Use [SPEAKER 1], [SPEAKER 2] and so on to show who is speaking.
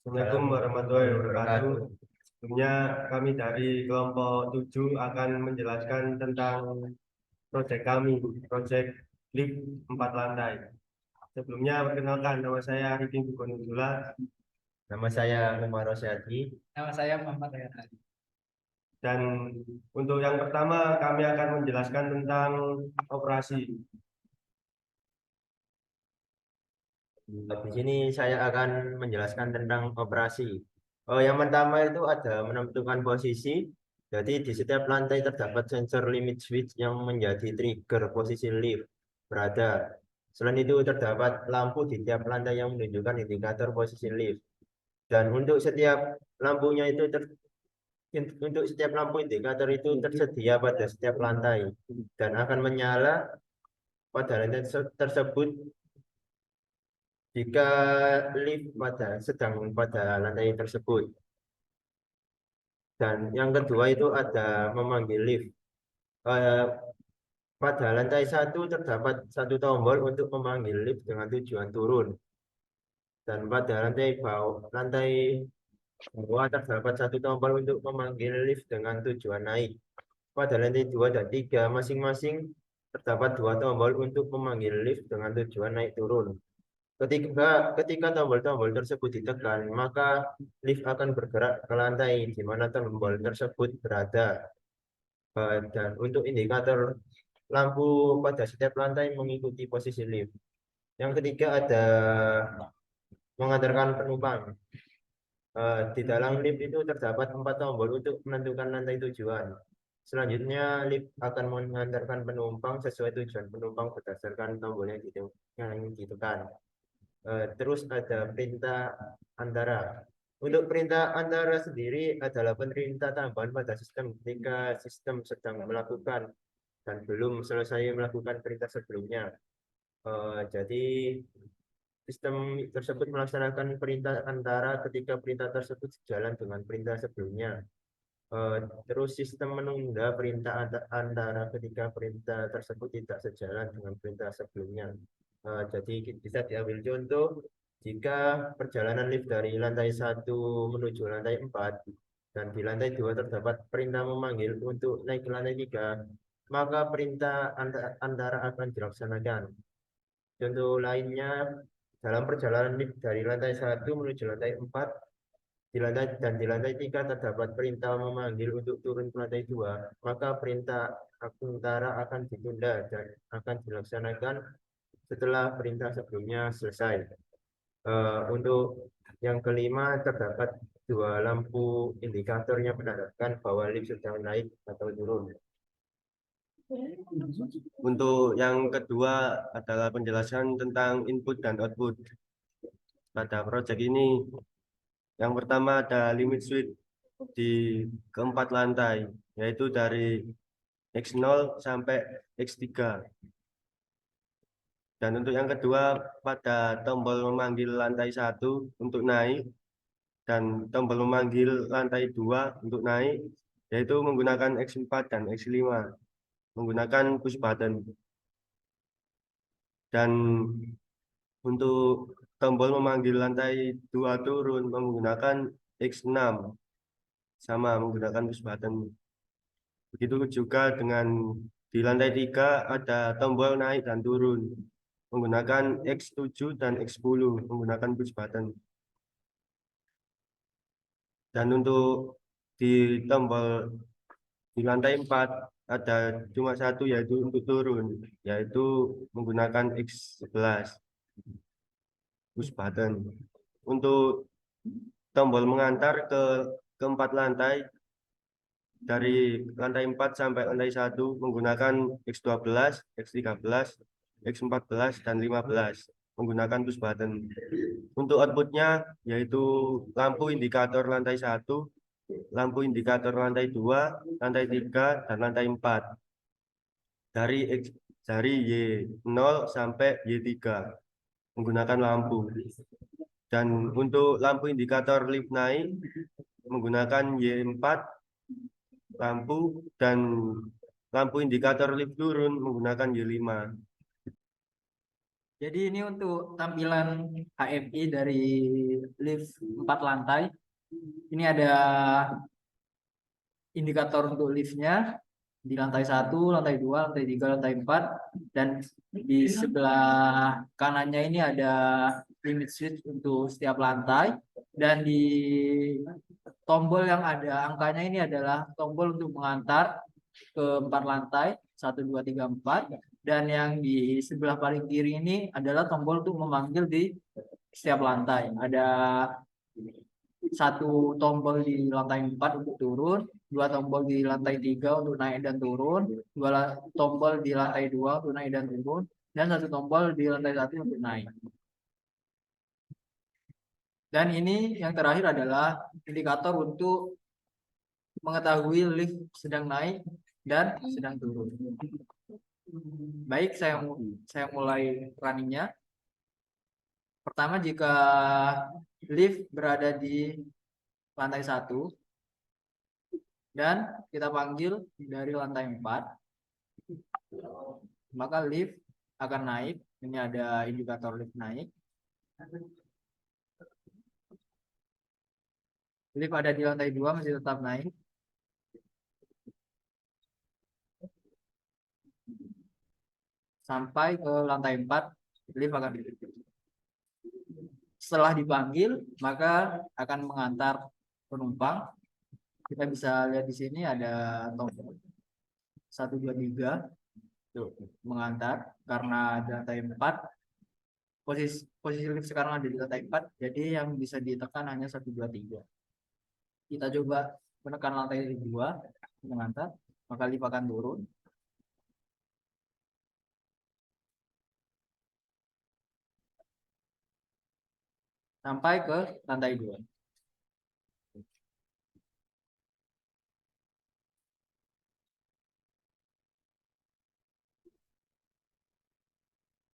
[SPEAKER 1] Assalamualaikum warahmatullahi wabarakatuh. Sebelumnya kami dari kelompok 7 akan menjelaskan tentang proyek kami, proyek lift 4 lantai. Sebelumnya perkenalkan, nama saya Arifin Bukonudula.
[SPEAKER 2] Nama saya Umar Rosyadi.
[SPEAKER 3] Nama saya Muhammad Rayhan.
[SPEAKER 1] Dan untuk yang pertama kami akan menjelaskan tentang operasi.
[SPEAKER 2] Di sini saya akan menjelaskan tentang operasi. Yang pertama itu ada menentukan posisi. Jadi di setiap lantai terdapat sensor limit switch yang menjadi trigger posisi lift berada. Selain itu terdapat lampu di tiap lantai yang menunjukkan indikator posisi lift. Dan untuk setiap lampunya itu untuk setiap lampu indikator itu tersedia pada setiap lantai dan akan menyala pada lantai tersebut jika lift sedang pada lantai tersebut. Dan yang kedua itu ada memanggil lift. Eh, Pada lantai satu terdapat satu tombol untuk memanggil lift dengan tujuan turun. Dan pada lantai bawah terdapat satu tombol untuk memanggil lift dengan tujuan naik. Pada lantai 2 dan 3 masing-masing terdapat dua tombol untuk memanggil lift dengan tujuan naik turun. Ketika tombol-tombol tersebut ditekan, maka lift akan bergerak ke lantai di mana tombol tersebut berada. Dan untuk indikator lampu pada setiap lantai mengikuti posisi lift. Yang ketiga ada mengantarkan penumpang. Di dalam lift itu terdapat 4 tombol untuk menentukan lantai tujuan. Selanjutnya, lift akan mengantarkan penumpang sesuai tujuan penumpang berdasarkan tombol yang ditekan. Terus ada perintah antara. Untuk perintah antara sendiri adalah perintah tambahan pada sistem ketika sistem sedang melakukan dan belum selesai melakukan perintah sebelumnya. Jadi sistem tersebut melaksanakan perintah antara ketika perintah tersebut sejalan dengan perintah sebelumnya. Terus sistem menunda perintah antara ketika perintah tersebut tidak sejalan dengan perintah sebelumnya. Jadi bisa diambil contoh jika perjalanan lift dari lantai 1 menuju lantai 4 dan di lantai 2 terdapat perintah memanggil untuk naik ke lantai 3, maka perintah antara akan dilaksanakan. Contoh lainnya, dalam perjalanan lift dari lantai 1 menuju lantai 4 di lantai 3 terdapat perintah memanggil untuk turun ke lantai 2, maka perintah antara akan ditunda dan akan dilaksanakan setelah perintah sebelumnya selesai. Untuk yang kelima terdapat dua lampu indikatornya menandakan bahwa lift sedang naik atau turun.
[SPEAKER 1] Untuk yang kedua adalah penjelasan tentang input dan output. Pada proyek ini, yang pertama ada limit switch di keempat lantai, yaitu dari X0 sampai X3. Dan untuk yang kedua, pada tombol memanggil lantai 1 untuk naik, dan tombol memanggil lantai 2 untuk naik, yaitu menggunakan X4 dan X5, menggunakan push button. Dan untuk tombol memanggil lantai 2 turun menggunakan X6, sama menggunakan push button. Begitu juga dengan di lantai 3 ada tombol naik dan turun menggunakan X7 dan X10 menggunakan push button. Dan untuk di tombol di lantai 4 ada cuma satu, yaitu untuk turun, yaitu menggunakan X11 push button. Untuk tombol mengantar ke keempat lantai dari lantai 4 sampai lantai 1 menggunakan X12, X13, X14 dan 15 menggunakan push button. Untuk outputnya yaitu lampu indikator lantai 1, lampu indikator lantai 2, lantai 3 dan lantai 4 dari Y0 sampai Y3 menggunakan lampu. Dan untuk lampu indikator lift naik menggunakan Y4 lampu, dan lampu indikator lift turun menggunakan Y5.
[SPEAKER 3] Jadi ini untuk tampilan HMI dari lift 4 lantai. Ini ada indikator untuk liftnya di lantai 1, lantai 2, lantai 3, lantai 4, dan di sebelah kanannya ini ada limit switch untuk setiap lantai, dan di tombol yang ada angkanya ini adalah tombol untuk mengantar ke 4 lantai 1, 2, 3, 4, dan yang di sebelah paling kiri ini adalah tombol untuk memanggil di setiap lantai. Ada satu tombol di lantai 4 untuk turun, 2 tombol di lantai 3 untuk naik dan turun, 2 tombol di lantai 2 untuk naik dan turun, dan 1 tombol di lantai 1 untuk naik. Dan ini yang terakhir adalah indikator untuk mengetahui lift sedang naik dan sedang turun. Baik, saya mulai runningnya. Pertama, jika lift berada di lantai 1 dan kita panggil dari lantai 4, maka lift akan naik. Ini ada indikator lift naik. Lift ada di lantai 2 masih tetap naik. Sampai ke lantai 4, lift akan ditutup. Setelah dipanggil, maka akan mengantar penumpang. Kita bisa lihat di sini ada tombol 1, 2, 3 mengantar, karena di lantai 4 posisi lift sekarang ada di lantai 4, jadi yang bisa ditekan hanya 1, 2, 3. Kita coba menekan lantai 2 mengantar, maka lift akan turun. Sampai ke lantai 2.